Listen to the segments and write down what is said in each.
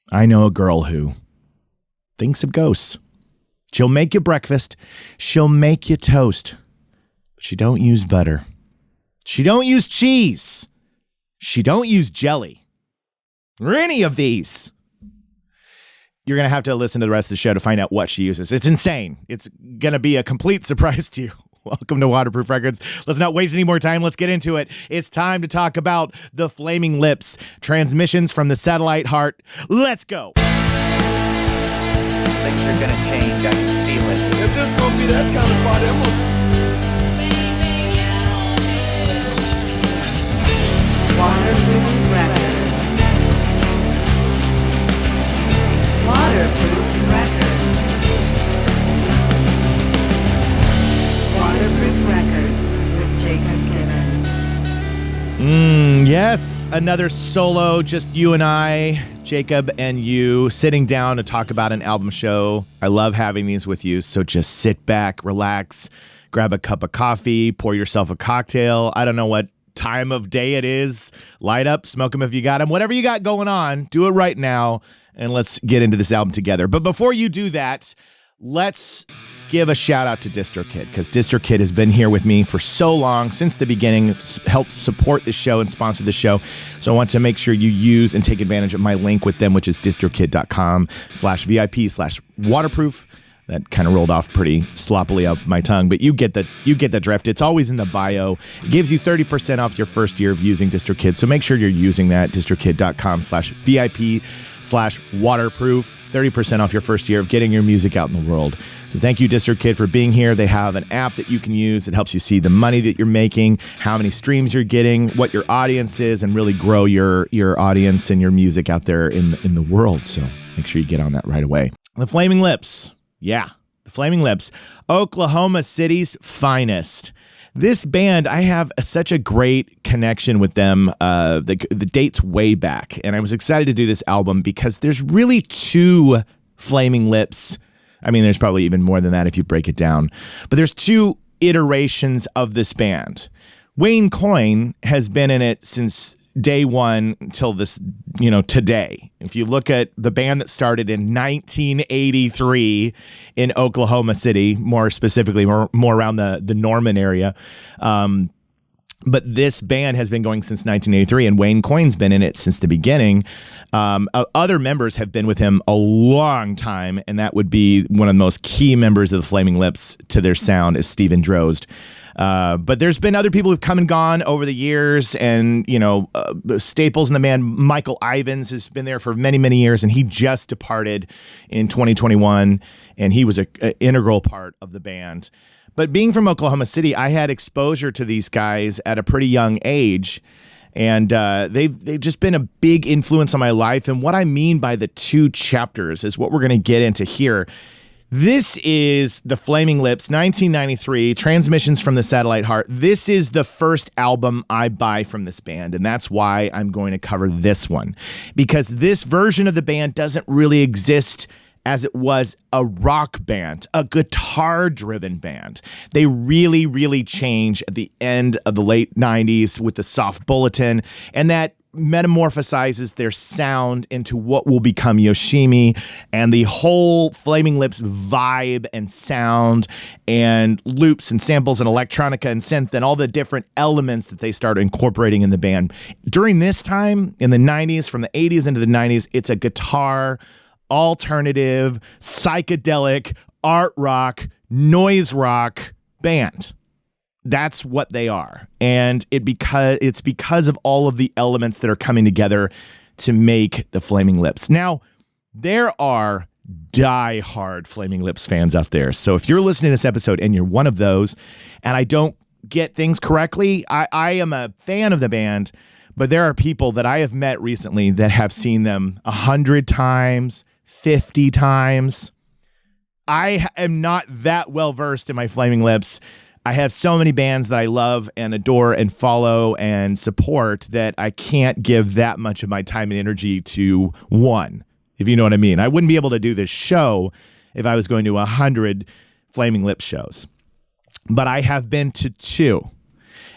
I know a girl who thinks of ghosts. She'll make you breakfast. She'll make you toast. But she don't use butter. She don't use cheese. She don't use jelly. Or any of these. You're going to have to listen to the rest of the show to find out what she uses. It's insane. It's going to be a complete surprise to you. Welcome to Waterproof Records. Let's not waste any more time. Let's get into it. It's time to talk about the Flaming Lips, transmissions from the satellite heart. Let's go. Things are gonna change. I can feel it. If this gonna be that kind of party, I'm gonna... Waterproof Records. Waterproof Records. Waterproof Records with Jacob Gibbons. Yes, another solo, just you and I, Jacob and you, sitting down to talk about an album show. I love having these with you, so just sit back, relax, grab a cup of coffee, pour yourself a cocktail. I don't know what time of day it is. Light up, smoke them if you got them. Whatever you got going on, do it right now, and let's get into this album together. But before you do that, let's give a shout out to DistroKid, because DistroKid has been here with me for so long, since the beginning, helped support the show and sponsor the show. So I want to make sure you use and take advantage of my link with them, which is distrokid.com/VIP/waterproof. That kind of rolled off pretty sloppily up my tongue, but you get the drift. It's always in the bio. It gives you 30% off your first year of using DistroKid. So make sure you're using that, distrokid.com/VIP/waterproof. 30% off your first year of getting your music out in the world. So thank you, DistroKid, for being here. They have an app that you can use. It helps you see the money that you're making, how many streams you're getting, what your audience is, and really grow your audience and your music out there in the world. So make sure you get on that right away. The Flaming Lips. Yeah, the Flaming Lips, Oklahoma City's finest. This band, I have such a great connection with them. The dates way back, and I was excited to do this album because there's really two Flaming Lips. I mean, there's probably even more than that if you break it down, but there's two iterations of this band. Wayne Coyne has been in it since day one until this, today. If you look at the band that started in 1983 in Oklahoma City, more specifically, more around the Norman area. But this band has been going since 1983, and Wayne Coyne's been in it since the beginning. Other members have been with him a long time, and that would be one of the most key members of the Flaming Lips to their sound is Stephen Drozd. But there's been other people who've come and gone over the years, and, staples in the band. Michael Ivins has been there for many, many years, and he just departed in 2021, and he was an integral part of the band. But being from Oklahoma City, I had exposure to these guys at a pretty young age, and they've just been a big influence on my life. And what I mean by the two chapters is what we're going to get into here. This is the Flaming Lips, 1993, Transmissions from the Satellite Heart. This is the first album I buy from this band, and that's why I'm going to cover this one, because this version of the band doesn't really exist as it was a rock band, a guitar-driven band. They really, really changed at the end of the late 90s with the Soft Bulletin, and that metamorphosizes their sound into what will become Yoshimi, and the whole Flaming Lips vibe and sound and loops and samples and electronica and synth and all the different elements that they start incorporating in the band. During this time, in the 90s, from the 80s into the 90s, it's a guitar, alternative, psychedelic, art rock, noise rock band. That's what they are. And it's because of all of the elements that are coming together to make the Flaming Lips. Now, there are die-hard Flaming Lips fans out there. So if you're listening to this episode and you're one of those, and I don't get things correctly, I am a fan of the band, but there are people that I have met recently that have seen them 100 times, 50 times. I am not that well versed in my Flaming Lips. I have so many bands that I love and adore and follow and support that I can't give that much of my time and energy to one, if you know what I mean. I wouldn't be able to do this show if I was going to 100 Flaming Lips shows. But I have been to two,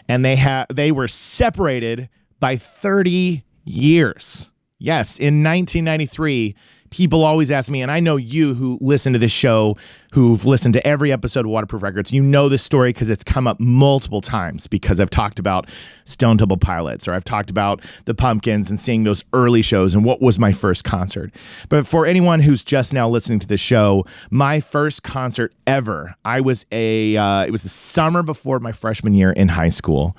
and they were separated by 30 years. Yes, in 1993, people always ask me, and I know you who listen to this show, who've listened to every episode of Waterproof Records, you know this story because it's come up multiple times because I've talked about Stone Temple Pilots, or I've talked about the Pumpkins and seeing those early shows and what was my first concert. But for anyone who's just now listening to the show, my first concert ever, it was the summer before my freshman year in high school,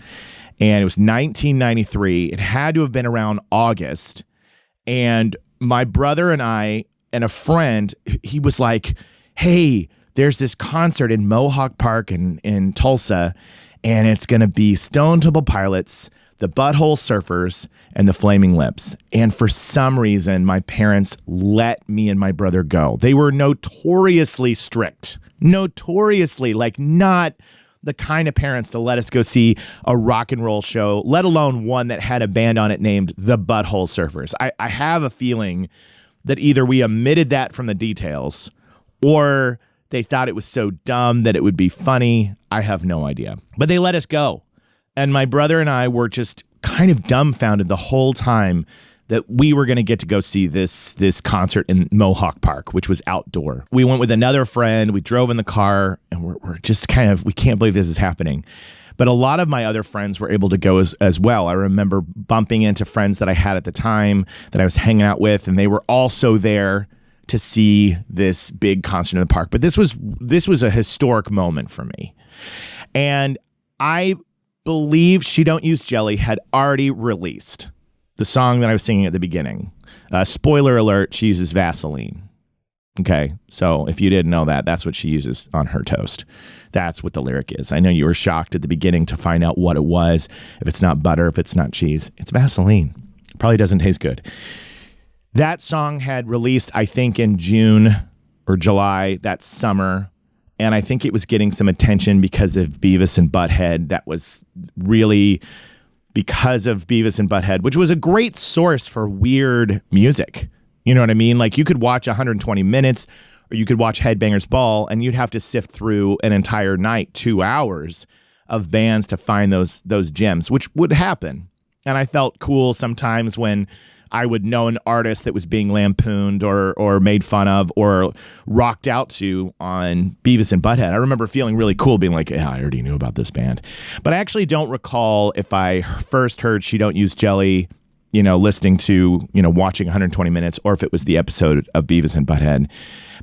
and it was 1993. It had to have been around August. And my brother and I and a friend, he was like, hey, there's this concert in Mohawk Park in Tulsa, and it's going to be Stone Temple Pilots, the Butthole Surfers, and the Flaming Lips. And for some reason, my parents let me and my brother go. They were notoriously strict, like not the kind of parents to let us go see a rock and roll show, let alone one that had a band on it named the Butthole Surfers. I have a feeling that either we omitted that from the details or they thought it was so dumb that it would be funny. I have no idea. But they let us go. And my brother and I were just kind of dumbfounded the whole time that we were going to get to go see this concert in Mohawk Park, which was outdoor. We went with another friend. We drove in the car, and we're just kind of, we can't believe this is happening. But a lot of my other friends were able to go as well. I remember bumping into friends that I had at the time that I was hanging out with, and they were also there to see this big concert in the park. But this was a historic moment for me. And I believe She Don't Use Jelly had already released the song that I was singing at the beginning. Spoiler alert, she uses Vaseline. Okay, so if you didn't know that, that's what she uses on her toast. That's what the lyric is. I know you were shocked at the beginning to find out what it was. If it's not butter, if it's not cheese, it's Vaseline. Probably doesn't taste good. That song had released, I think, in June or July that summer. And I think it was getting some attention because of Beavis and Butthead. That was really because of Beavis and Butthead, which was a great source for weird music. You know what I mean? Like you could watch 120 minutes or you could watch Headbangers Ball and you'd have to sift through an entire night, 2 hours of bands to find those gems, which would happen. And I felt cool sometimes when I would know an artist that was being lampooned or made fun of or rocked out to on Beavis and Butthead. I remember feeling really cool being like, yeah, I already knew about this band. But I actually don't recall if I first heard She Don't Use Jelly, listening to, watching 120 minutes, or if it was the episode of Beavis and Butthead.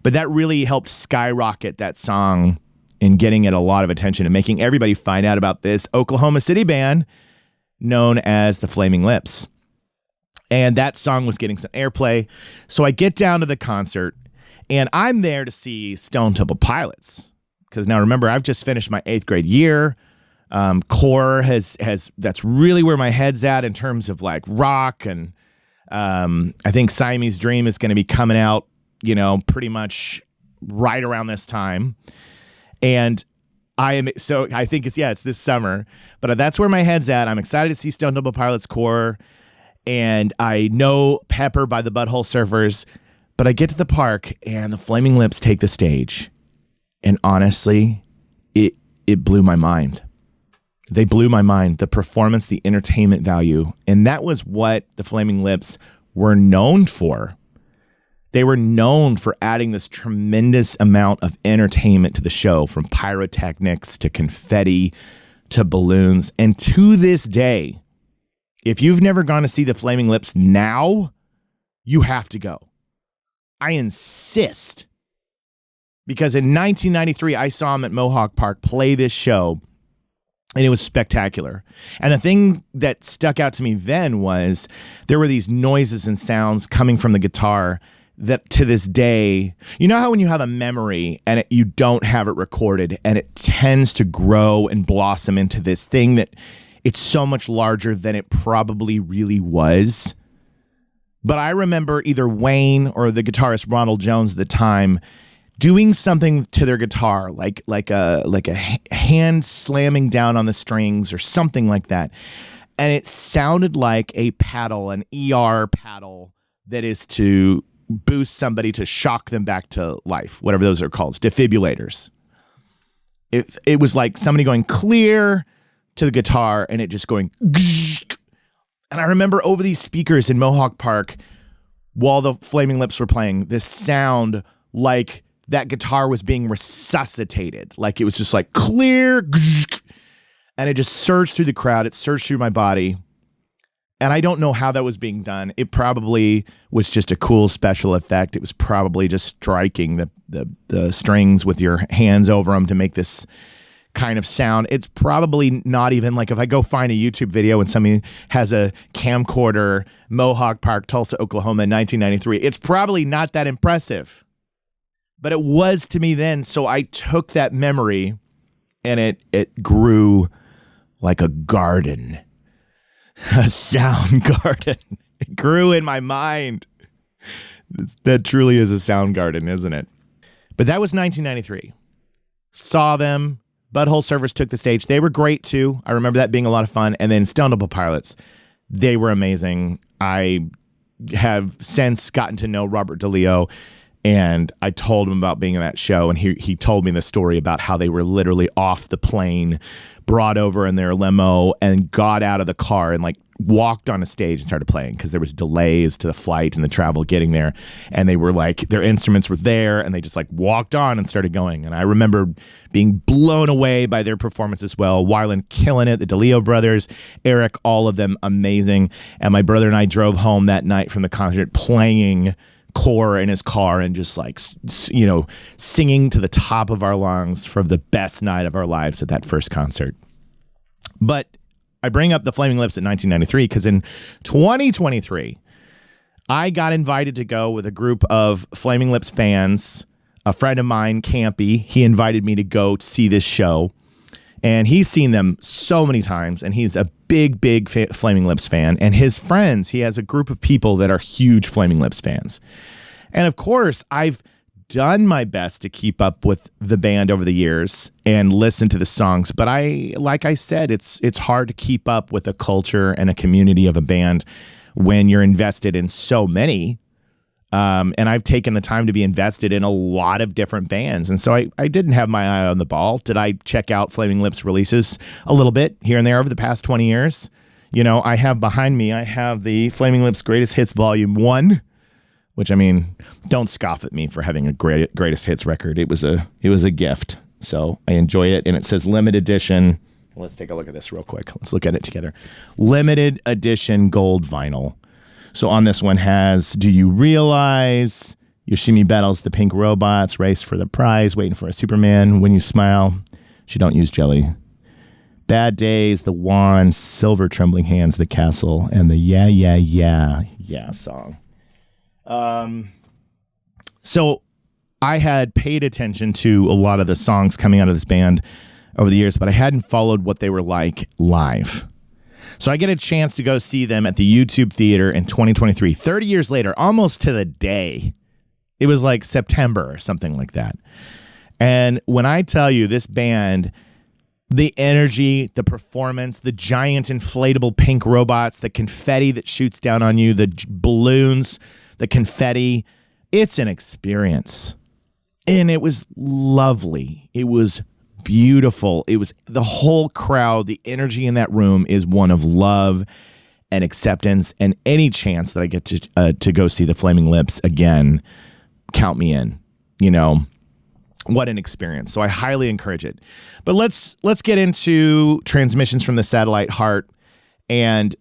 But that really helped skyrocket that song in getting it a lot of attention and making everybody find out about this Oklahoma City band known as the Flaming Lips. And that song was getting some airplay. So I get down to the concert, and I'm there to see Stone Temple Pilots. Because now remember, I've just finished my 8th grade year. Core has that's really where my head's at in terms of like rock. And I think Siamese Dream is going to be coming out, pretty much right around this time. And I think it's this summer. But that's where my head's at. I'm excited to see Stone Temple Pilots Core. And I know Pepper by the Butthole Surfers, but I get to the park and the Flaming Lips take the stage. And honestly, it blew my mind. They blew my mind. The performance, the entertainment value. And that was what the Flaming Lips were known for. They were known for adding this tremendous amount of entertainment to the show, from pyrotechnics to confetti to balloons. And to this day, if you've never gone to see the Flaming Lips now, you have to go. I insist. Because in 1993, I saw him at Mohawk Park play this show, and it was spectacular. And the thing that stuck out to me then was there were these noises and sounds coming from the guitar that to this day, you know how when you have a memory and you don't have it recorded and it tends to grow and blossom into this thing that it's so much larger than it probably really was. But I remember either Wayne or the guitarist Ronald Jones at the time doing something to their guitar, like a hand slamming down on the strings or something like that. And it sounded like a paddle, an ER paddle that is to boost somebody to shock them back to life, whatever those are called, defibrillators. It was like somebody going clear to the guitar and it just going. And I remember over these speakers in Mohawk Park, while the Flaming Lips were playing, this sound like that guitar was being resuscitated. Like it was just like clear, and it just surged through the crowd. It surged through my body. And I don't know how that was being done. It probably was just a cool special effect. It was probably just striking the strings with your hands over them to make this kind of sound. It's probably not even like if I go find a YouTube video and somebody has a camcorder, Mohawk Park, Tulsa, Oklahoma in 1993, it's probably not that impressive. But it was to me then. So I took that memory and it grew like a garden. A sound garden. It grew in my mind. That truly is a sound garden, isn't it? But that was 1993. Saw them. Butthole Surfers took the stage. They were great too. I remember that being a lot of fun. And then Stone Temple Pilots. They were amazing. I have since gotten to know Robert DeLeo, and I told him about being in that show, and he told me the story about how they were literally off the plane, brought over in their limo, and got out of the car and like walked on a stage and started playing because there was delays to the flight and the travel getting there. And they were like, their instruments were there, and they just like walked on and started going. And I remember being blown away by their performance as well. Wyland killing it, the DeLeo brothers, Eric, all of them amazing. And my brother and I drove home that night from the concert playing Core in his car and just like, you know, singing to the top of our lungs for the best night of our lives at that first concert. But I bring up the Flaming Lips in 1993 because in 2023, I got invited to go with a group of Flaming Lips fans. A friend of mine, Campy, he invited me to go to see this show. And he's seen them so many times, and he's a big Flaming Lips fan. And his friends, he has a group of people that are huge Flaming Lips fans. And of course, I've done my best to keep up with the band over the years and listen to the songs. But like I said, it's hard to keep up with a culture and a community of a band when you're invested in so many. And I've taken the time to be invested in a lot of different bands. And so I didn't have my eye on the ball. Did I check out Flaming Lips releases a little bit here and there over the past 20 years? You know, I have behind me, I have the Flaming Lips Greatest Hits Volume 1, which, I mean, don't scoff at me for having a greatest hits record. It was a gift. So I enjoy it. And it says limited edition. Let's take a look at this real quick. Let's look at it together. Limited edition gold vinyl. So on this one has Do You Realize, Yoshimi Battles the Pink Robots, Race for the Prize, Waiting for a Superman, When You Smile, She Don't Use Jelly, Bad Days, The Wand, Silver Trembling Hands, The Castle, and the Yeah, Yeah, Yeah, Yeah song. So I had paid attention to a lot of the songs coming out of this band over the years, but I hadn't followed what they were like live. So I get a chance to go see them at the YouTube Theater in 2023, 30 years later, almost to the day. It was like September or something like that. And when I tell you this band, the energy, the performance, the giant inflatable pink robots, the confetti that shoots down on you, the balloons, the confetti, it's an experience. And it was lovely. It was beautiful. It was the whole crowd. The energy in that room is one of love and acceptance. And any chance that I get to go see the Flaming Lips again, count me in. You know, what an experience. So I highly encourage it. But let's get into Transmissions from the Satellite Heart. And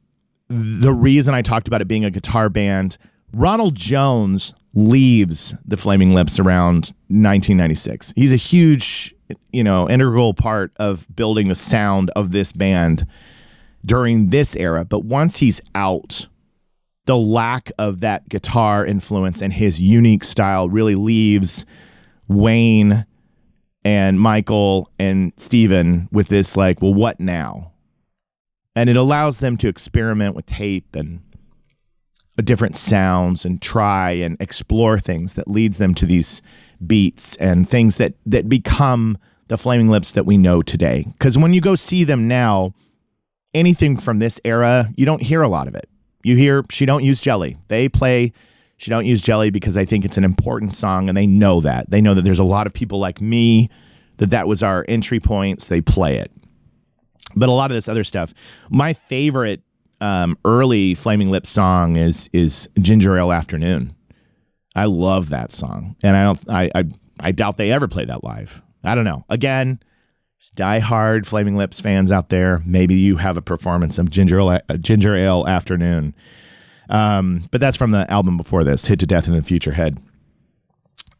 the reason I talked about it being a guitar band, Ronald Jones leaves the Flaming Lips around 1996. He's a huge, integral part of building the sound of this band during this era. But once he's out, the lack of that guitar influence and his unique style really leaves Wayne and Michael and Steven with this like, well, what now? And it allows them to experiment with tape and different sounds and try and explore things that leads them to these beats and things that become the Flaming Lips that we know today. Because when you go see them now, anything from this era, you don't hear a lot of it. You hear She Don't Use Jelly. They play She Don't Use Jelly because I think it's an important song, and they know that. They know that there's a lot of people like me that was our entry points. They play it. But a lot of this other stuff, my favorite early Flaming Lips song is Ginger Ale Afternoon. I love that song, and I doubt they ever play that live. I don't know. Again, diehard Flaming Lips fans out there, maybe you have a performance of Ginger Ale Afternoon. But that's from the album before this, Hit to Death in the Future Head.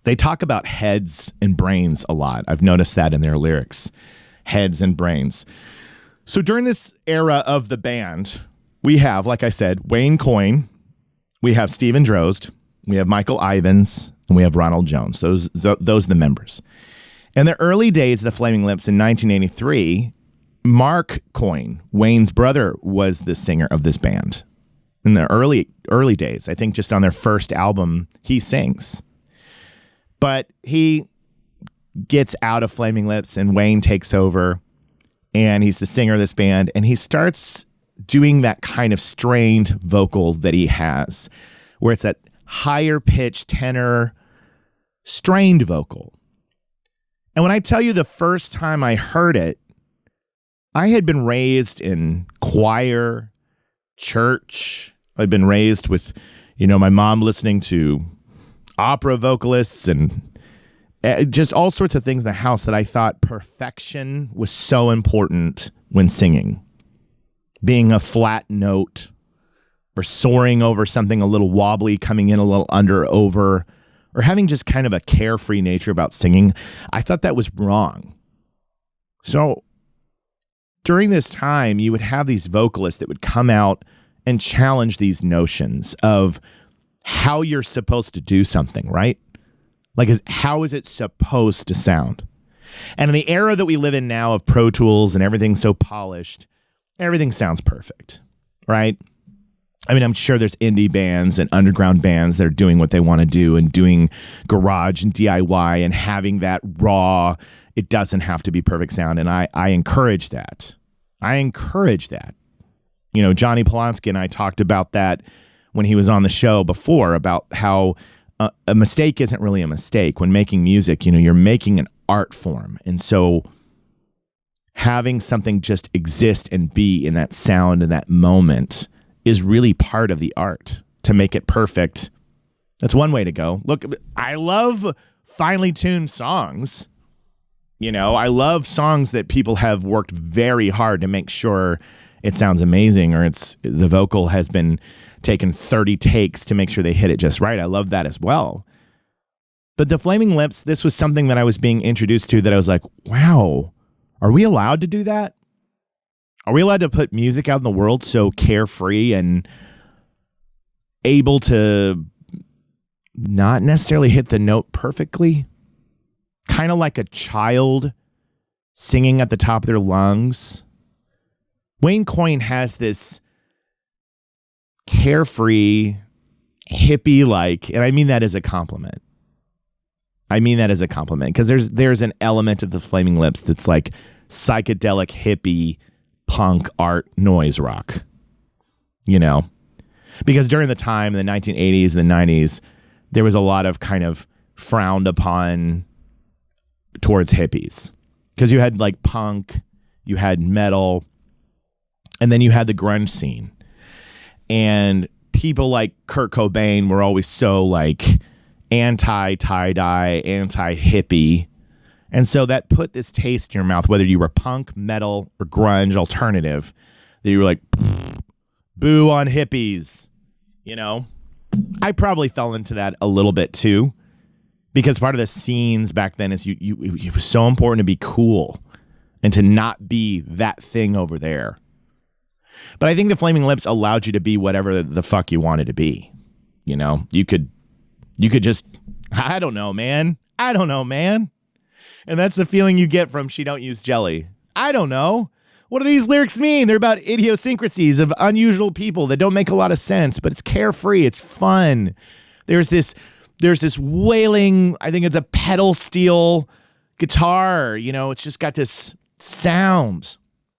They talk about heads and brains a lot. I've noticed that in their lyrics. Heads and brains. So during this era of the band, we have, like I said, Wayne Coyne, we have Stephen Drozd, we have Michael Ivins, and we have Ronald Jones. Those are the members. In the early days of the Flaming Lips in 1983, Mark Coyne, Wayne's brother, was the singer of this band. In the early days, I think just on their first album, he sings. But he gets out of Flaming Lips and Wayne takes over, and he's the singer of this band, and he starts doing that kind of strained vocal that he has, where it's that higher pitch tenor strained vocal. And when I tell you the first time I heard it, I had been raised in choir, church. I'd been raised with, my mom listening to opera vocalists and just all sorts of things in the house that I thought perfection was so important when singing. Being a flat note or soaring over something a little wobbly, coming in a little under, over, or having just kind of a carefree nature about singing. I thought that was wrong. So during this time, you would have these vocalists that would come out and challenge these notions of how you're supposed to do something, right? Like, how is it supposed to sound? And in the era that we live in now of Pro Tools and everything's so polished, everything sounds perfect, right? I mean, I'm sure there's indie bands and underground bands that are doing what they want to do and doing garage and DIY and having that raw, it doesn't have to be perfect sound. And I encourage that. Johnny Polonsky and I talked about that when he was on the show before, about how a mistake isn't really a mistake. When making music, you're making an art form. And so having something just exist and be in that sound in that moment is really part of the art. To make it perfect, that's one way to go. Look, I love finely tuned songs. I love songs that people have worked very hard to make sure it sounds amazing, or the vocal has been taken 30 takes to make sure they hit it just right. I love that as well. But the Flaming Lips, this was something that I was being introduced to that I was like, wow, are we allowed to do that? Are we allowed to put music out in the world so carefree and able to not necessarily hit the note perfectly? Kind of like a child singing at the top of their lungs. Wayne Coyne has this carefree, hippie-like, and I mean that as a compliment. Because there's an element of the Flaming Lips that's like psychedelic, hippie, punk, art, noise rock. Because during the time in the 1980s and the 90s, there was a lot of kind of frowned upon towards hippies. Because you had like punk, you had metal, and then you had the grunge scene. And people like Kurt Cobain were always so like anti-tie-dye, anti-hippie. And so that put this taste in your mouth, whether you were punk, metal, or grunge, alternative, that you were like, boo on hippies. I probably fell into that a little bit too, because part of the scenes back then is it was so important to be cool and to not be that thing over there. But I think the Flaming Lips allowed you to be whatever the fuck you wanted to be. You could just, I don't know, man. And that's the feeling you get from She Don't Use Jelly. I don't know. What do these lyrics mean? They're about idiosyncrasies of unusual people that don't make a lot of sense, but it's carefree. It's fun. There's this wailing, I think it's a pedal steel guitar. It's just got this sound.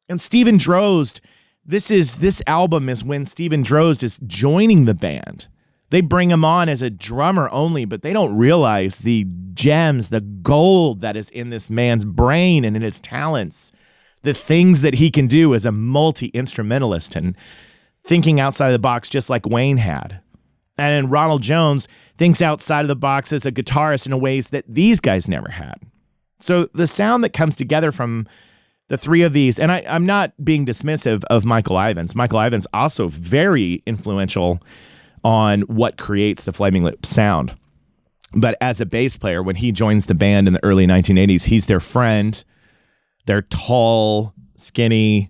And Stephen Drozd, this album is when Stephen Drozd is joining the band. They bring him on as a drummer only, but they don't realize the gems, the gold that is in this man's brain and in his talents, the things that he can do as a multi-instrumentalist. And thinking outside of the box just like Wayne had. And then Ronald Jones thinks outside of the box as a guitarist in ways that these guys never had. So the sound that comes together from the three of these, and I'm not being dismissive of Michael Ivins. Michael Ivins also very influential on what creates the Flaming Lips sound. But as a bass player, when he joins the band in the early 1980s, he's their friend. They're tall, skinny.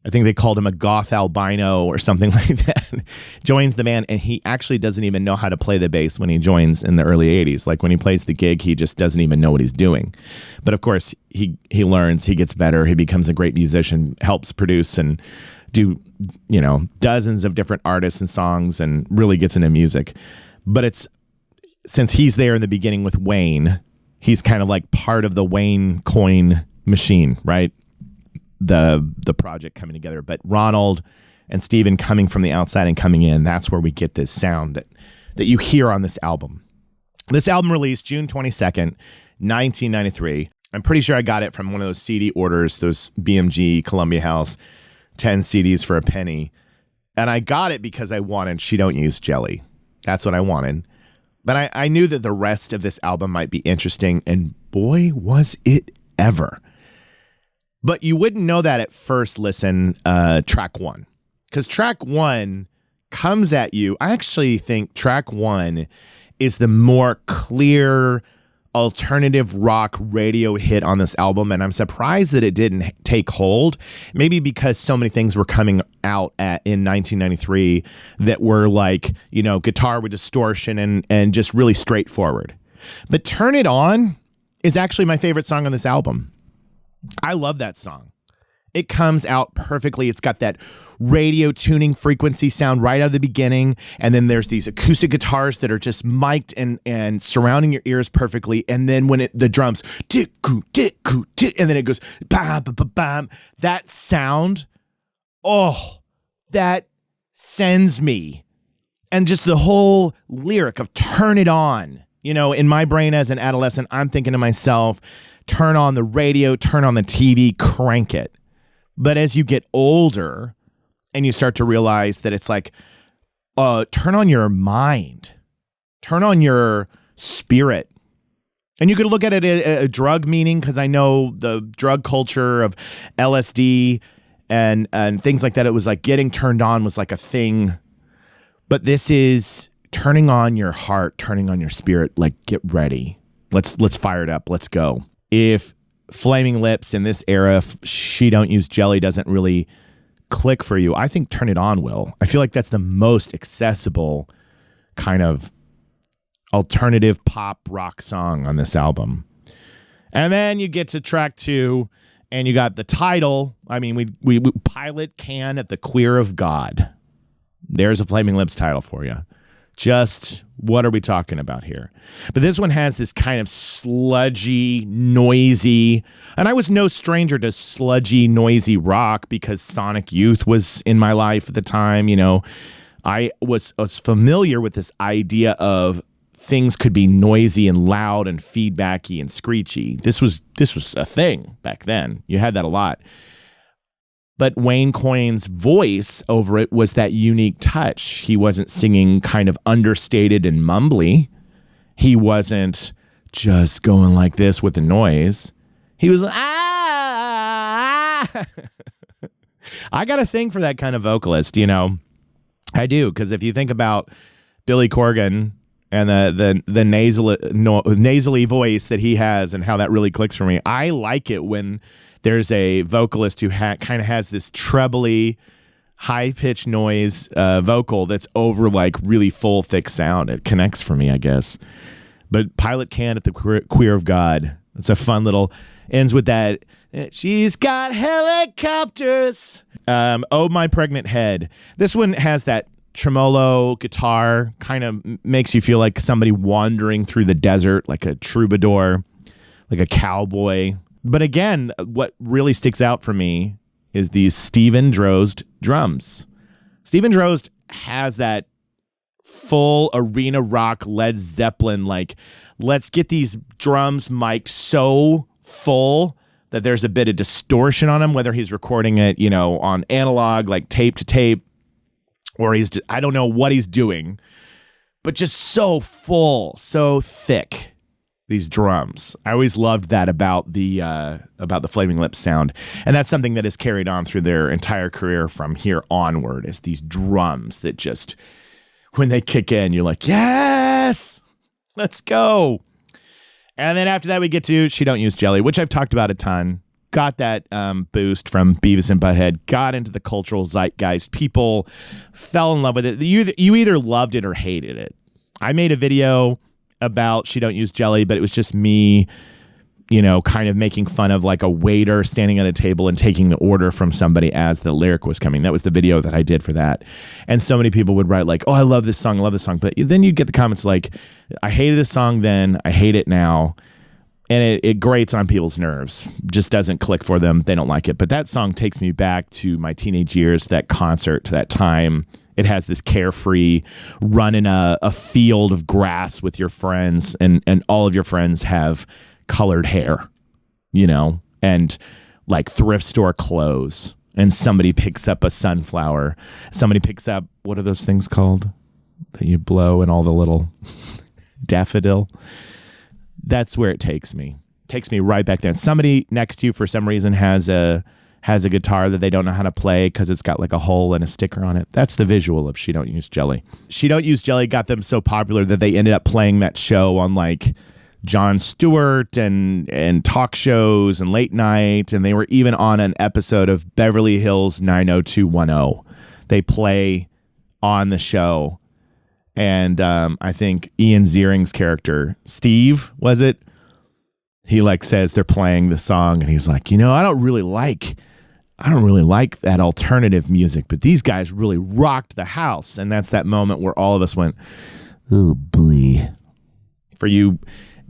I think they called him a goth albino or something like that. Joins the band, and he actually doesn't even know how to play the bass when he joins in the early 80s. Like when he plays the gig, he just doesn't even know what he's doing. But of course, he learns, he gets better, he becomes a great musician, helps produce and do, dozens of different artists and songs, and really gets into music. But since he's there in the beginning with Wayne, he's kind of like part of the Wayne Coyne machine, right? The project coming together. But Ronald and Steven coming from the outside and coming in, that's where we get this sound that you hear on this album. This album released June 22nd, 1993. I'm pretty sure I got it from one of those CD orders, those BMG Columbia House 10 CDs for a penny. And I got it because I wanted She Don't Use Jelly. That's what I wanted. But I knew that the rest of this album might be interesting, and boy, was it ever. But you wouldn't know that at first listen, track one. Because track one comes at you. I actually think track one is the more clear alternative rock radio hit on this album, and I'm surprised that it didn't take hold. Maybe because so many things were coming out in 1993 that were like, guitar with distortion and just really straightforward. But Turn It On is actually my favorite song on this album. I love that song. It comes out perfectly. It's got that radio tuning frequency sound right out of the beginning. And then there's these acoustic guitars that are just mic'd and surrounding your ears perfectly. And then when the drums, and then it goes, bam, bam, bam. That sound, that sends me. And just the whole lyric of Turn It On. In my brain as an adolescent, I'm thinking to myself, turn on the radio, turn on the TV, crank it. But as you get older and you start to realize that it's like, turn on your mind, turn on your spirit. And you could look at it a drug meaning, because I know the drug culture of LSD and things like that. It was like getting turned on was like a thing. But this is turning on your heart, turning on your spirit. Like, get ready. Let's fire it up. Let's go. If Flaming Lips in this era, She Don't Use Jelly doesn't really click for you, I think Turn It On will. I feel like that's the most accessible kind of alternative pop rock song on this album. And then you get to track two, and you got the title. I mean, we Pilot Can at the Queer of God. There's a Flaming Lips title for you. Just what are we talking about here? But this one has this kind of sludgy, noisy, and I was no stranger to sludgy, noisy rock because Sonic Youth was in my life at the time. I was familiar with this idea of things could be noisy and loud and feedbacky and screechy. This was a thing back then. You had that a lot. But Wayne Coyne's voice over it was that unique touch. He wasn't singing kind of understated and mumbly. He wasn't just going like this with the noise. He was I got a thing for that kind of vocalist, I do, because if you think about Billy Corgan and the nasally voice that he has and how that really clicks for me, I like it when there's a vocalist who kind of has this trebly, high-pitched noise vocal that's over like really full, thick sound. It connects for me, I guess. But Pilot Can at the Queer of God. It's a fun little, ends with that, she's got helicopters. Oh, My Pregnant Head. This one has that tremolo guitar, kind of makes you feel like somebody wandering through the desert, like a troubadour, like a cowboy. But again, what really sticks out for me is these Steven Drozd drums. Steven Drozd has that full arena rock Led Zeppelin, like, let's get these drums mic'd so full that there's a bit of distortion on them, whether he's recording it, on analog, like tape to tape, or I don't know what he's doing, but just so full, so thick. These drums. I always loved that about the Flaming Lips sound. And that's something that is carried on through their entire career from here onward, is these drums that just, when they kick in, you're like, yes, let's go. And then after that, we get to She Don't Use Jelly, which I've talked about a ton. Got that boost from Beavis and Butthead, got into the cultural zeitgeist. People fell in love with it. You either loved it or hated it. I made a video about She Don't Use Jelly, but it was just me, kind of making fun of like a waiter standing at a table and taking the order from somebody as the lyric was coming. That was the video that I did for that. And so many people would write like, oh, I love this song. But then you get the comments like, I hated this song then, I hate it now. And it grates on people's nerves. Just doesn't click for them. They don't like it. But that song takes me back to my teenage years, that concert, to that time. It has this carefree run in a field of grass with your friends, and all of your friends have colored hair, and like thrift store clothes. And somebody picks up a sunflower. Somebody picks up, what are those things called that you blow, and all the little daffodil? That's where it takes me. Takes me right back there. Somebody next to you for some reason has a guitar that they don't know how to play because it's got like a hole and a sticker on it. That's the visual of She Don't Use Jelly. She Don't Use Jelly got them so popular that they ended up playing that show on like Jon Stewart and talk shows and late night. And they were even on an episode of Beverly Hills 90210. They play on the show. And I think Ian Ziering's character, Steve, was it? He like says they're playing the song and he's like, I don't really like that alternative music, but these guys really rocked the house. And that's that moment where all of us went, oh boy. For you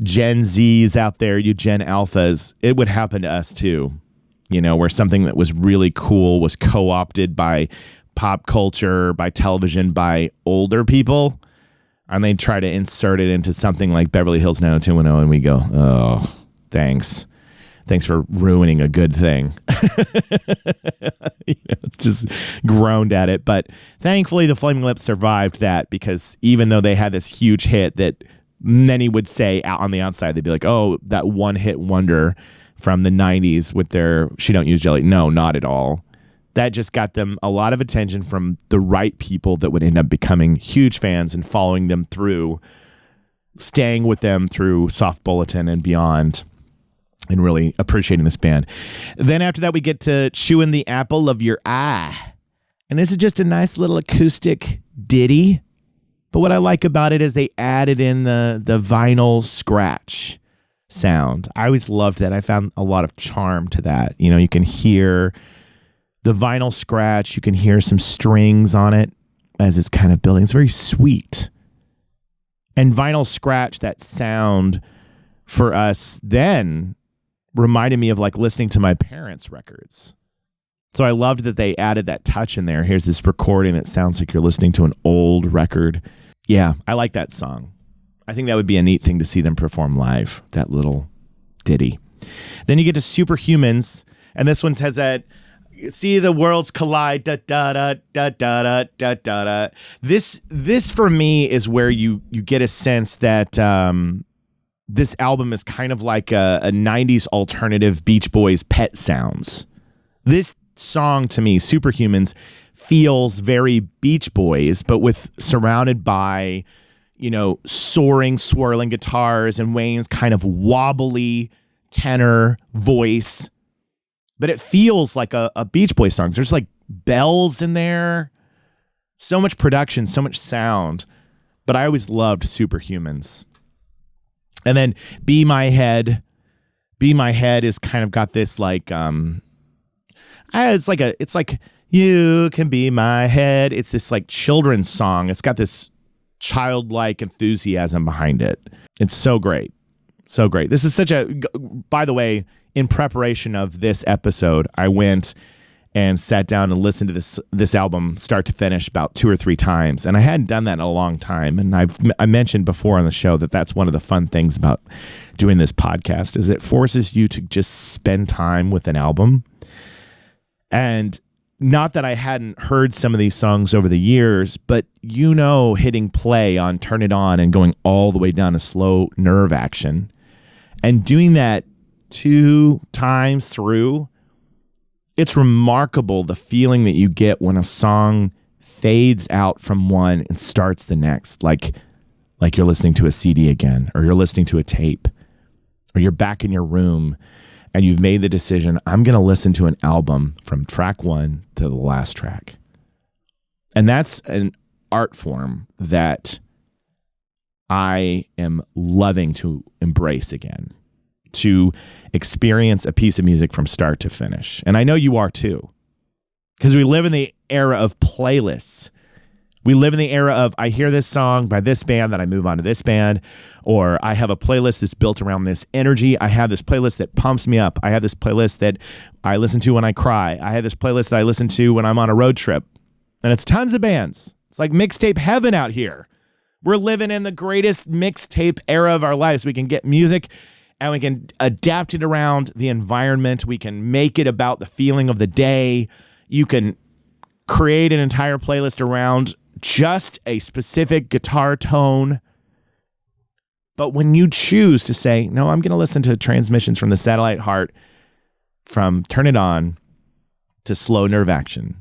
Gen Zs out there, you Gen Alphas, it would happen to us too. Where something that was really cool was co-opted by pop culture, by television, by older people, and they try to insert it into something like Beverly Hills 90210, and we go, oh, thanks for ruining a good thing. It's just groaned at it. But thankfully the Flaming Lips survived that, because even though they had this huge hit that many would say out on the outside, they'd be like, oh, that one hit wonder from the 90s with their She Don't Use Jelly. No, not at all. That just got them a lot of attention from the right people that would end up becoming huge fans and following them through, staying with them through Soft Bulletin and beyond, and really appreciating this band. Then after that, we get to Chewing the Apple of Your Eye. And this is just a nice little acoustic ditty. But what I like about it is they added in the vinyl scratch sound. I always loved that. I found a lot of charm to that. You can hear the vinyl scratch, you can hear some strings on it as it's kind of building. It's very sweet. And vinyl scratch, that sound for us then reminded me of like listening to my parents' records. So I loved that they added that touch in there. Here's this recording that sounds like you're listening to an old record. Yeah, I like that song. I think that would be a neat thing to see them perform live, that little ditty. Then you get to Superhumans, and this one has that, see the worlds collide, da da da da da da da da. This for me is where you get a sense that this album is kind of like a 90s alternative Beach Boys Pet Sounds. This song to me, Superhumans, feels very Beach Boys, but surrounded by, soaring, swirling guitars and Wayne's kind of wobbly tenor voice. But it feels like a Beach Boys song. There's like bells in there. So much production, so much sound. But I always loved Superhumans. And then Be My Head. Be My Head is kind of got this like it's like You Can Be My Head. It's this like children's song. It's got this childlike enthusiasm behind it. It's so great. So great. This is by the way, in preparation of this episode, I went and sat down and listened to this album start to finish about 2 or 3 times. And I hadn't done that in a long time. And I mentioned before on the show that that's one of the fun things about doing this podcast, is it forces you to just spend time with an album. And not that I hadn't heard some of these songs over the years, but hitting play on Turn It On and going all the way down to slow nerve action and doing that 2 times through, it's remarkable the feeling that you get when a song fades out from one and starts the next, like you're listening to a CD again, or you're listening to a tape, or you're back in your room and you've made the decision, I'm going to listen to an album from track 1 to the last track. And that's an art form that I am loving to embrace again, to experience a piece of music from start to finish. And I know you are too, because we live in the era of playlists. We live in the era of, I hear this song by this band, then I move on to this band, or I have a playlist that's built around this energy. I have this playlist that pumps me up. I have this playlist that I listen to when I cry. I have this playlist that I listen to when I'm on a road trip. And it's tons of bands. It's like mixtape heaven out here. We're living in the greatest mixtape era of our lives. We can get music and we can adapt it around the environment. We can make it about the feeling of the day. You can create an entire playlist around just a specific guitar tone. But when you choose to say, no, I'm going to listen to Transmissions from the Satellite Heart, from Turn It On to Slow Nerve Action,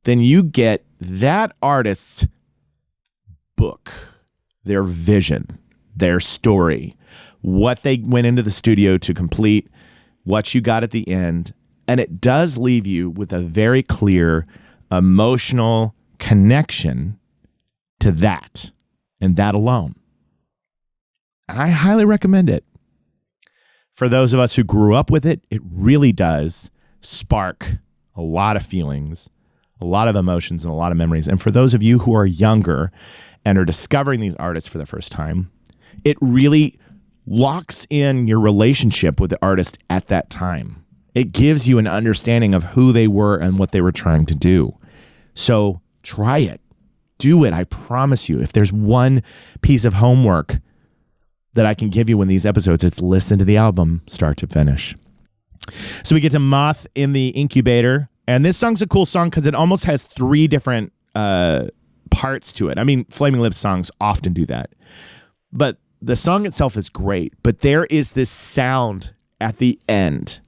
then you get that artist's book, their vision, their story, what they went into the studio to complete, what you got at the end. And it does leave you with a very clear emotional connection to that and that alone. And I highly recommend it. For those of us who grew up with it, it really does spark a lot of feelings, a lot of emotions, and a lot of memories. And for those of you who are younger and are discovering these artists for the first time, it really locks in your relationship with the artist at that time. It gives you an understanding of who they were and what they were trying to do. So try it. Do it. I promise you. If there's one piece of homework that I can give you in these episodes, it's listen to the album start to finish. So we get to Moth in the Incubator. And this song's a cool song because it almost has 3 different parts to it. I mean, Flaming Lips songs often do that. But the song itself is great. But there is this sound at the end,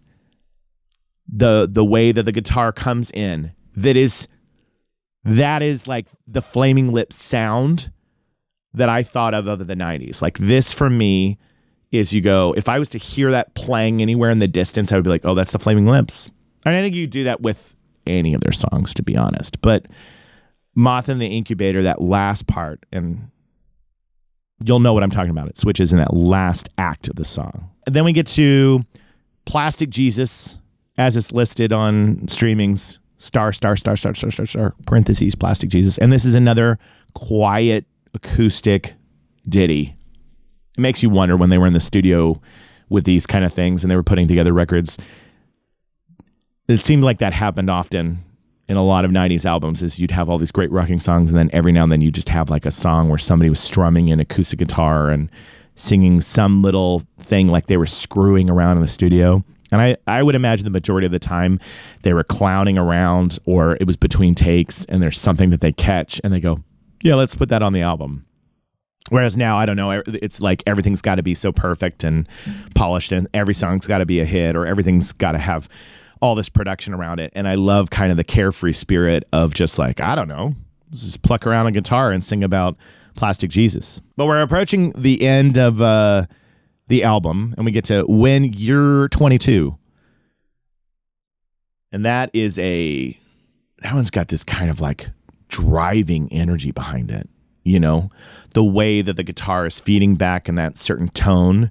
the way that the guitar comes in, that is like the Flaming Lips sound that I thought of the 90s. Like this for me is, you go, if I was to hear that playing anywhere in the distance, I would be like, oh, that's the Flaming Lips. And I think you do that with any of their songs, to be honest. But Moth in the Incubator, that last part, and you'll know what I'm talking about. It switches in that last act of the song. And then we get to Plastic Jesus, as it's listed on streamings, star, parentheses, Plastic Jesus. And this is another quiet acoustic ditty. It makes you wonder, when they were in the studio with these kind of things and they were putting together records, it seemed like that happened often in a lot of 90s albums, is you'd have all these great rocking songs, and then every now and then you just have like a song where somebody was strumming an acoustic guitar and singing some little thing like they were screwing around in the studio. And I would imagine the majority of the time they were clowning around, or it was between takes and there's something that they catch and they go, yeah, let's put that on the album. Whereas now, I don't know, it's like everything's got to be so perfect and polished, and every song's got to be a hit, or everything's got to have all this production around it. And I love kind of the carefree spirit of just like, I don't know, just pluck around a guitar and sing about Plastic Jesus. But we're approaching the end of the album, and we get to When You're 22. And that one's got this kind of like driving energy behind it. You know, the way that the guitar is feeding back in that certain tone,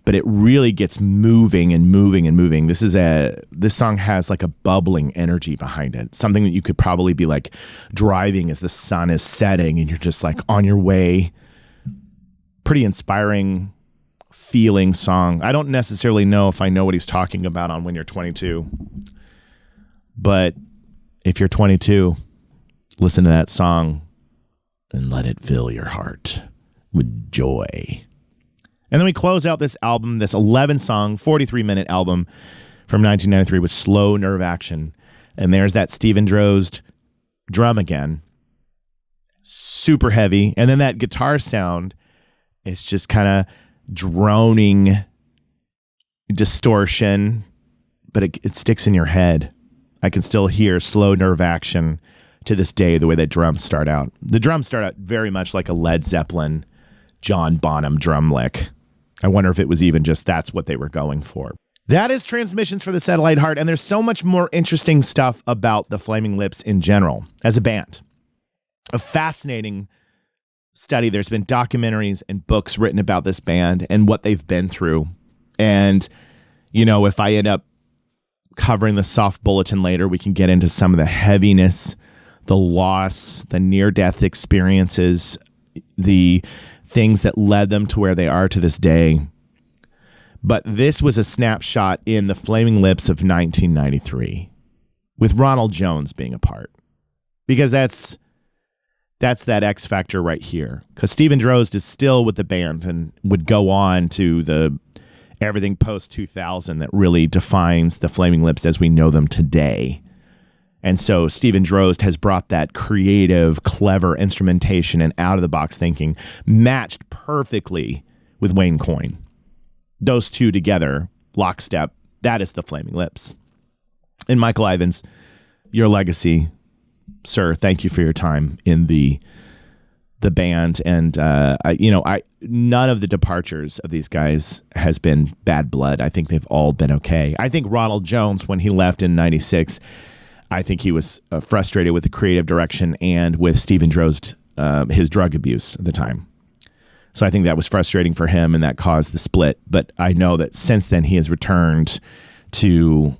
but it really gets moving and moving and moving. This song has like a bubbling energy behind it. Something that you could probably be like driving as the sun is setting and you're just like on your way. Pretty inspiring feeling song. I don't necessarily know if I know what he's talking about on When You're 22, but if you're 22, listen to that song and let it fill your heart with joy. And then we close out this album, this 11-song, 43-minute album from 1993 with Slow Nerve Action. And there's that Steven Drozd drum again. Super heavy. And then that guitar sound is just kind of droning distortion, but it sticks in your head. I can still hear slow nerve action to this day, the way that drums start out. The drums start out very much like a Led Zeppelin, John Bonham drum lick. I wonder if it was even just that's what they were going for. That is Transmissions for the Satellite Heart, and there's so much more interesting stuff about the Flaming Lips in general as a band. A fascinating study. There's been documentaries and books written about this band and what they've been through. And, you know, if I end up covering the soft bulletin later, we can get into some of the heaviness, the loss, the near-death experiences, the things that led them to where they are to this day. But this was a snapshot in the Flaming Lips of 1993 with Ronald Jones being a part, because that's that X factor right here. Because Steven Drozd is still with the band and would go on to the everything post 2000 that really defines the Flaming Lips as we know them today. And so Steven Drozd has brought that creative, clever instrumentation and out of the box thinking matched perfectly with Wayne Coyne. Those two together, lockstep, that is the Flaming Lips. And Michael Ivins, your legacy, sir, thank you for your time in the band. And none of the departures of these guys has been bad blood. I think they've all been okay. I think Ronald Jones, when he left in 96, I think he was frustrated with the creative direction and with Steven Drozd, his drug abuse at the time. So I think that was frustrating for him, and that caused the split. But I know that since then he has returned to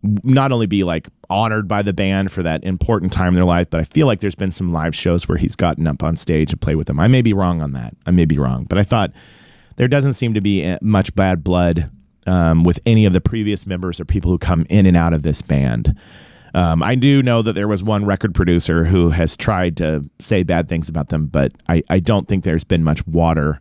not only be like honored by the band for that important time in their life, but I feel like there's been some live shows where he's gotten up on stage and played with them. I may be wrong on that. I may be wrong. But I thought there doesn't seem to be much bad blood with any of the previous members or people who come in and out of this band. I do know that there was one record producer who has tried to say bad things about them, but I don't think there's been much water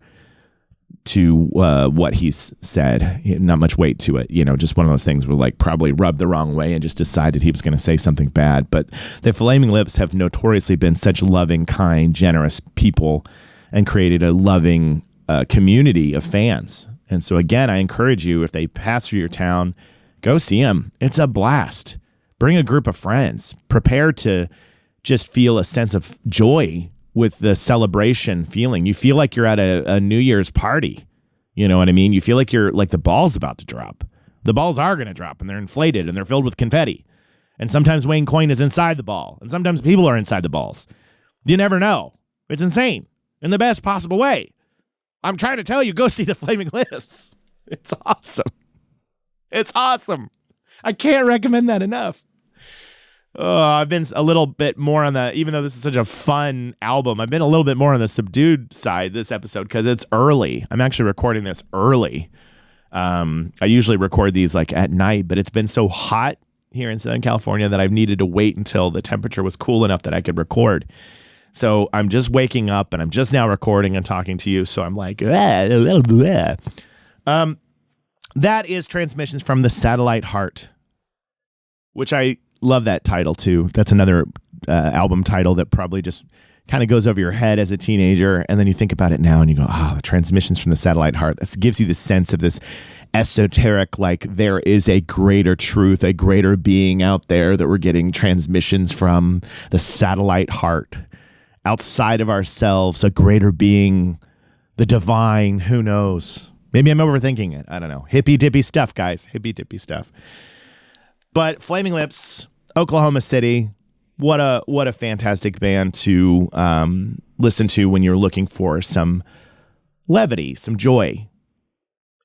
to what he's said. Not much weight to it. You know, just one of those things where like probably rubbed the wrong way and just decided he was going to say something bad. But the Flaming Lips have notoriously been such loving, kind, generous people and created a loving community of fans. And so again, I encourage you, if they pass through your town, go see them. It's a blast. Bring a group of friends. Prepare to just feel a sense of joy with the celebration feeling. You feel like you're at a New Year's party. You know what I mean? You feel like you're like the ball's about to drop. The balls are going to drop, and they're inflated, and they're filled with confetti. And sometimes Wayne Coyne is inside the ball, and sometimes people are inside the balls. You never know. It's insane in the best possible way. I'm trying to tell you, go see the Flaming Lips. It's awesome. It's awesome. I can't recommend that enough. I've been a little bit more on the, even though this is such a fun album, I've been a little bit more on the subdued side this episode because it's early. I'm actually recording this early. I usually record these like at night, but it's been so hot here in Southern California that I've needed to wait until the temperature was cool enough that I could record. So I'm just waking up and I'm just now recording and talking to you. So I'm like, that is Transmissions from the Satellite Heart, which I love that title too. That's another album title that probably just kind of goes over your head as a teenager. And then you think about it now and you go, Transmissions from the Satellite Heart. That gives you the sense of this esoteric, like there is a greater truth, a greater being out there that we're getting transmissions from, the satellite heart. Outside of ourselves, a greater being, the divine, who knows? Maybe I'm overthinking it. I don't know. Hippy dippy stuff, guys. Hippy dippy stuff. But Flaming Lips, Oklahoma City, what a fantastic band to listen to when you're looking for some levity, some joy.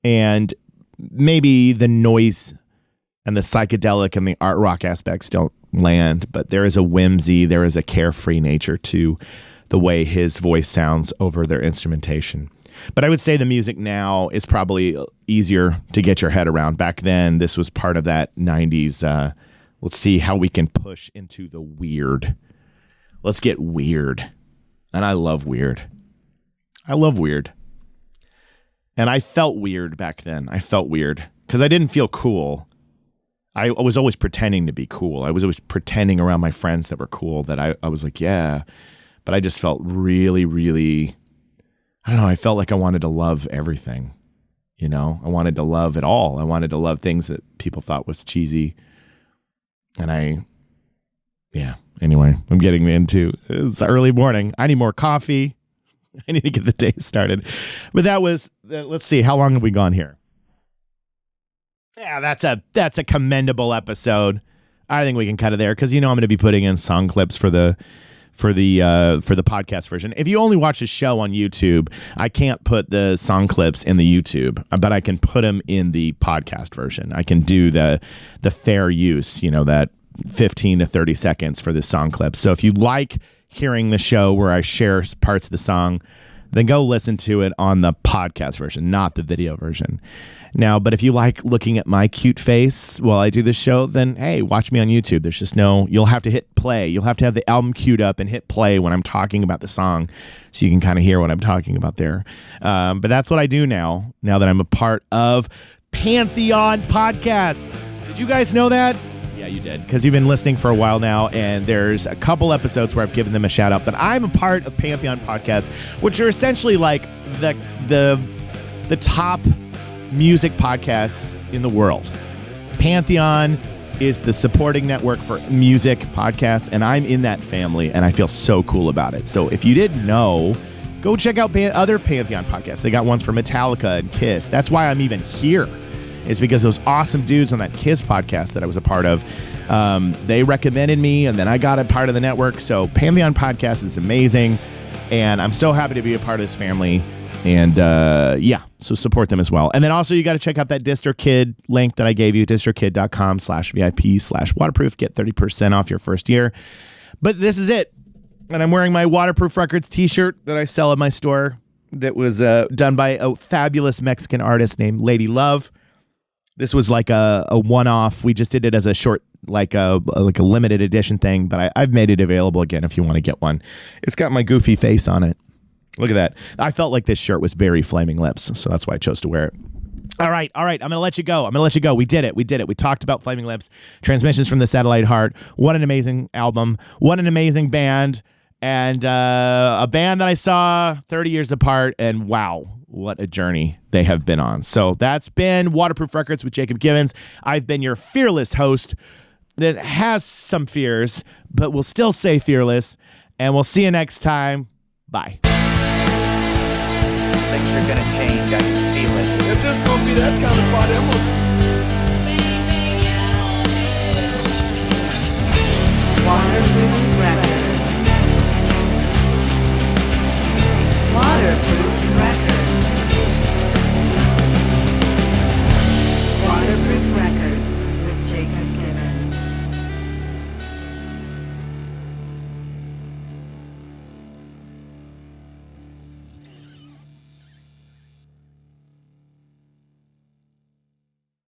And maybe the noise and the psychedelic and the art rock aspects don't land, but there is a whimsy, there is a carefree nature to the way his voice sounds over their instrumentation. But I would say the music now is probably easier to get your head around. Back then, this was part of that 90s, let's see how we can push into the weird. Let's get weird. And I love weird. I love weird. And I felt weird back then. I felt weird because I didn't feel cool. I was always pretending to be cool. I was always pretending around my friends that were cool that I was like, yeah. But I just felt really, really, I don't know. I felt like I wanted to love everything. You know, I wanted to love it all. I wanted to love things that people thought was cheesy. And anyway, I'm getting into, it's early morning. I need more coffee. I need to get the day started. But that was, let's see, how long have we gone here? Yeah, that's a commendable episode. I think we can cut it there because I'm going to be putting in song clips for the podcast version. If you only watch the show on YouTube, I can't put the song clips in the YouTube, but I can put them in the podcast version. I can do the fair use, that 15 to 30 seconds for the song clips. So if you like hearing the show where I share parts of the song, then go listen to it on the podcast version, not the video version. Now, but if you like looking at my cute face while I do this show, then hey, watch me on YouTube. There's just you'll have to hit play. You'll have to have the album queued up and hit play when I'm talking about the song so you can kind of hear what I'm talking about there. But that's what I do now that I'm a part of Pantheon Podcasts. Did you guys know that? Yeah, you did, because you've been listening for a while now, and there's a couple episodes where I've given them a shout out, but I'm a part of Pantheon Podcasts, which are essentially like the top music podcasts in the world. Pantheon is the supporting network for music podcasts, and I'm in that family, and I feel so cool about it. So if you didn't know, go check out other Pantheon podcasts. They got ones for Metallica and Kiss. That's why I'm even here. Is because those awesome dudes on that Kiss podcast that I was a part of, they recommended me, and then I got a part of the network. So Pantheon Podcast is amazing, and I'm so happy to be a part of this family. And so support them as well. And then also you got to check out that DistroKid link that I gave you, distrokid.com/VIP/waterproof. Get 30% off your first year. But this is it. And I'm wearing my Waterproof Records t-shirt that I sell at my store that was done by a fabulous Mexican artist named Lady Love. This was like a one-off. We just did it as a short, like a limited edition thing, but I've made it available again if you want to get one. It's got my goofy face on it. Look at that. I felt like this shirt was very Flaming Lips, so that's why I chose to wear it. All right. I'm going to let you go. We did it. We talked about Flaming Lips, Transmissions from the Satellite Heart. What an amazing album. What an amazing band. And a band that I saw 30 years apart, and wow, what a journey they have been on. So that's been Waterproof Records with Jacob Givens. I've been your fearless host that has some fears, but will still say fearless. And we'll see you next time. Bye. Things are gonna change. I can feel it. If this gonna be that kind of party, I'm gonna Waterproof Records. Waterproof Records.